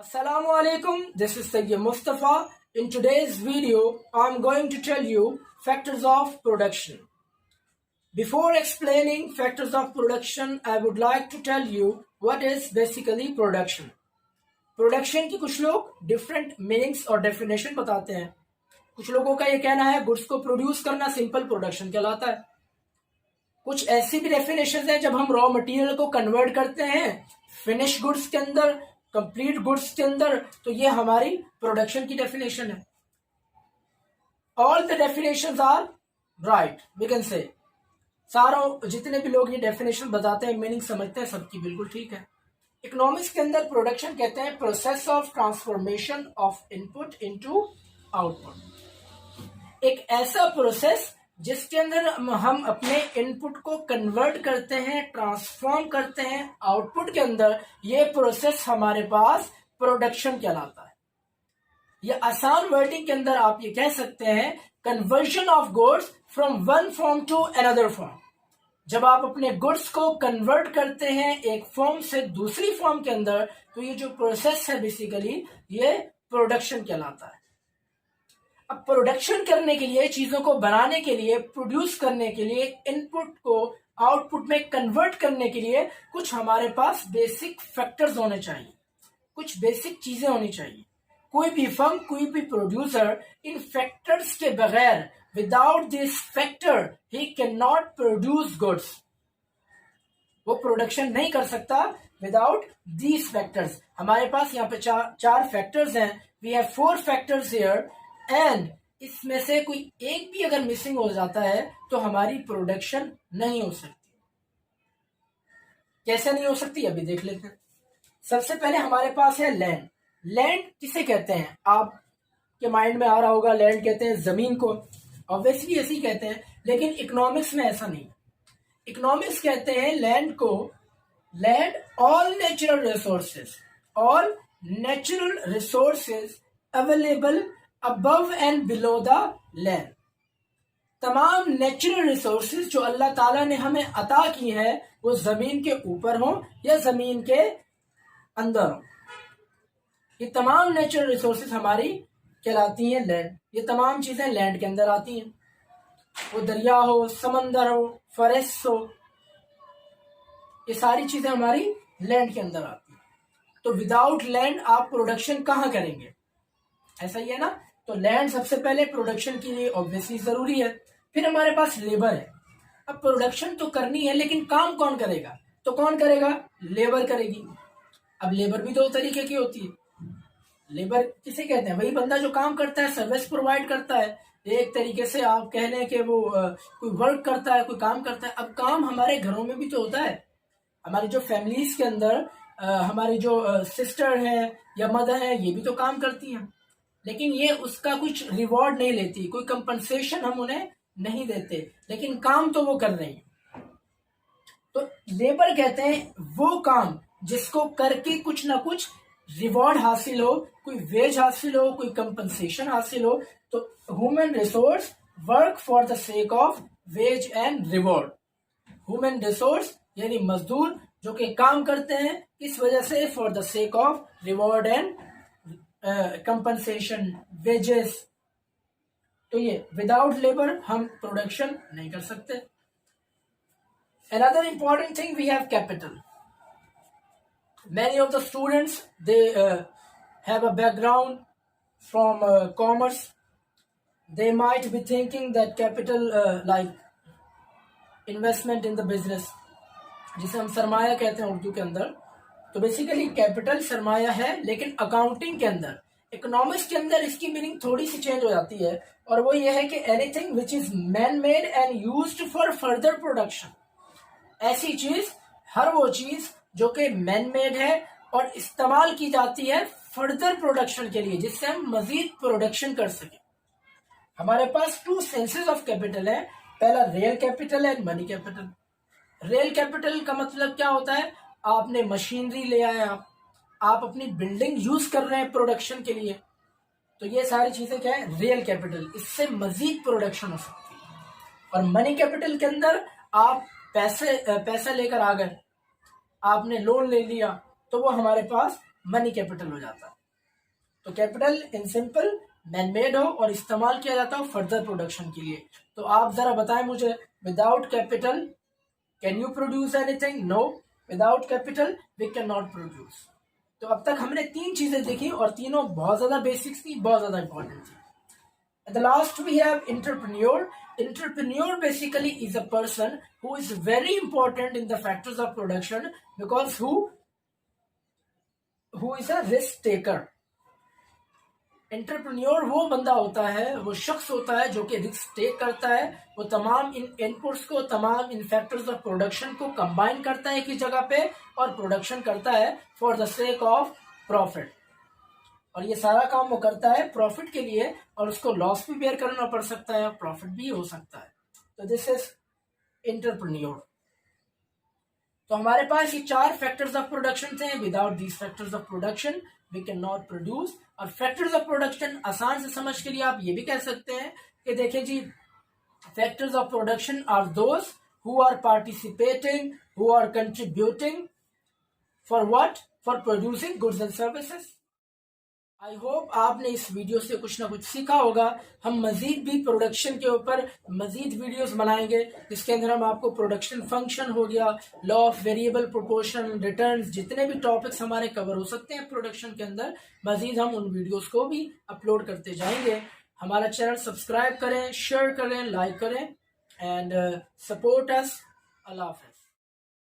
Assalamu alaikum, this is Sayyid Mustafa. In today's video, I'm going to tell you factors of production. Before explaining factors of production, I would like to tell you what is basically production. Production की कुछ लोग different meanings और definition बताते हैं. कुछ लोगों का ये कहना है गुड्स को प्रोड्यूस करना सिंपल प्रोडक्शन कहलाता है. कुछ ऐसी भी डेफिनेशन है जब हम रॉ मटेरियल को कन्वर्ट करते हैं फिनिश गुड्स के अंदर, कंप्लीट गुड्स के अंदर, तो ये हमारी प्रोडक्शन की डेफिनेशन है. All the definitions are right, we can say. सारों जितने भी लोग ये डेफिनेशन बताते हैं, मीनिंग समझते हैं, सबकी बिल्कुल ठीक है. इकोनॉमिक्स के अंदर प्रोडक्शन कहते हैं process of transformation of input into output. एक ऐसा प्रोसेस जिसके अंदर हम अपने इनपुट को कन्वर्ट करते हैं, ट्रांसफॉर्म करते हैं आउटपुट के अंदर. ये प्रोसेस हमारे पास प्रोडक्शन कहलाता है. ये आसान वर्डिंग के अंदर आप ये कह सकते हैं conversion of goods from one form to another form. जब आप अपने गुड्स को कन्वर्ट करते हैं एक फॉर्म से दूसरी फॉर्म के अंदर, तो ये जो प्रोसेस है बेसिकली ये प्रोडक्शन कहलाता है. अब प्रोडक्शन करने के लिए, चीजों को बनाने के लिए, प्रोड्यूस करने के लिए, इनपुट को आउटपुट में कन्वर्ट करने के लिए कुछ हमारे पास बेसिक फैक्टर्स होने चाहिए, कुछ बेसिक चीजें होनी चाहिए. कोई भी फर्म, कोई भी प्रोड्यूसर इन फैक्टर्स के बगैर, without this factor he can not produce goods. वो प्रोडक्शन नहीं कर सकता विदाउट दीज फैक्टर्स. हमारे पास यहाँ पे चार फैक्टर्स हैं. We have 4 factors here and इसमें से कोई एक भी अगर मिसिंग हो जाता है तो हमारी प्रोडक्शन नहीं हो सकती. कैसे नहीं हो सकती अभी देख लेते हैं. सबसे पहले हमारे पास है लैंड. लैंड किसे कहते हैं? आपके माइंड में आ रहा होगा लैंड कहते हैं जमीन को. ऑब्वियसली ऐसे ही कहते हैं, लेकिन इकोनॉमिक्स में ऐसा नहीं. इकोनॉमिक्स कहते हैं लैंड को, land all natural resources available above and below the land. तमाम नेचुरल रिसोर्सेज जो अल्लाह ताला ने हमें अता की है, वो जमीन के ऊपर हो या जमीन के अंदर हो. ये तमाम नेचुरल रिसोर्सेज हमारी कहलाती हैं लैंड. ये तमाम चीजें लैंड के अंदर आती हैं. वो दरिया हो, समंदर हो, फॉरेस्ट हो, ये सारी चीजें हमारी लैंड के अंदर आती हैं. तो विदाउट लैंड आप प्रोडक्शन कहाँ करेंगे? ऐसा ही है ना. तो लैंड सबसे पहले प्रोडक्शन के लिए ऑब्वियसली जरूरी है. फिर हमारे पास लेबर है. अब प्रोडक्शन तो करनी है, लेकिन काम कौन करेगा? तो कौन करेगा? लेबर करेगी. अब लेबर भी 2 तरीके की होती है. लेबर किसे कहते हैं? वही बंदा जो काम करता है, सर्विस प्रोवाइड करता है. एक तरीके से आप कह लें कि वो कोई वर्क करता है, कोई काम करता है. अब काम हमारे घरों में भी तो होता है. हमारी जो फैमिलीज के अंदर हमारी जो सिस्टर है या मदर है, ये भी तो काम करती हैं, लेकिन ये उसका कुछ रिवॉर्ड नहीं लेती, कोई कंपनसेशन हम उन्हें नहीं देते, लेकिन काम तो वो कर रही है. तो लेबर कहते हैं वो काम जिसको करके कुछ ना कुछ रिवॉर्ड हासिल हो, कोई वेज हासिल हो, कोई कंपनसेशन हासिल हो. तो human resource work for the sake of ways and reward. Human resource यानी मजदूर जो कि काम करते हैं, इस वजह से for the sake of reward and compensation, wages. तो ये विदाउट लेबर हम प्रोडक्शन नहीं कर सकते. Another important thing, we have capital. Many of the students, they have a background from commerce. They might be thinking that capital like investment in the business, जिसे हम सरमाया कहते हैं उर्दू के अंदर. तो बेसिकली कैपिटल सरमाया है, लेकिन अकाउंटिंग के अंदर, इकोनॉमिक्स के अंदर इसकी मीनिंग थोड़ी सी चेंज हो जाती है, और वो ये है कि anything which is man made and used for further production. ऐसी चीज, हर वो चीज जो कि मैन मेड है और इस्तेमाल की जाती है फर्दर प्रोडक्शन के लिए, जिससे हम मजीद प्रोडक्शन कर सके. हमारे पास 2 सेंसेस ऑफ कैपिटल है. पहला रियल कैपिटल है, मनी कैपिटल. रियल कैपिटल का मतलब क्या होता है? आपने मशीनरी ले आए, आप अपनी बिल्डिंग यूज कर रहे हैं प्रोडक्शन के लिए, तो ये सारी चीजें क्या है? Real capital. इससे मजीद प्रोडक्शन हो सकती है. और मनी कैपिटल के अंदर आप पैसा लेकर आ गए, आपने लोन ले लिया, तो वो हमारे पास मनी कैपिटल हो जाता है। तो capital in simple man made हो और इस्तेमाल किया जाता हो फर्दर प्रोडक्शन के लिए। तो आप जरा बताएं मुझे, without capital can you produce anything? No, without capital we can not produce. तो अब तक हमने 3 चीजें देखी और तीनों बहुत ज्यादा बेसिक्स थी, बहुत ज्यादा इंपॉर्टेंट थी। At the last we have entrepreneur. Entrepreneur basically is a person who is very important in the factors of production because who is a risk taker. Entrepreneur वो बंदा होता है, वो शख्स होता है जो कि रिस्क टेक करता है। वो तमाम इन इनपुट्स को, तमाम इन फैक्टर्स ऑफ प्रोडक्शन को कंबाइन करता है एक ही जगह पे और प्रोडक्शन करता है for the sake of profit. और ये सारा काम वो करता है प्रॉफिट के लिए और उसको लॉस भी बेयर करना पड़ सकता है, प्रॉफिट भी हो सकता है। तो दिस इज एंटरप्रेन्योर। तो हमारे पास ये 4 फैक्टर्स ऑफ प्रोडक्शन थे। Without these factors of production we can not produce. और फैक्टर्स ऑफ प्रोडक्शन आसान से समझ के लिए आप ये भी कह सकते हैं कि देखें जी, factors of production are those who are participating, who are contributing for what? For producing goods and services. I hope आपने इस वीडियो से कुछ ना कुछ सीखा होगा। हम मजीद भी प्रोडक्शन के ऊपर मजीद वीडियोस बनाएंगे जिसके अंदर हम आपको प्रोडक्शन फंक्शन हो गया, law of variable proportion, returns, जितने भी टॉपिक्स हमारे कवर हो सकते हैं प्रोडक्शन के अंदर, मजीद हम उन वीडियोस को भी अपलोड करते जाएंगे। हमारा चैनल सब्सक्राइब करें, शेयर करें, लाइक करें एंड सपोर्ट अस। अल्लाह हाफ़िज़।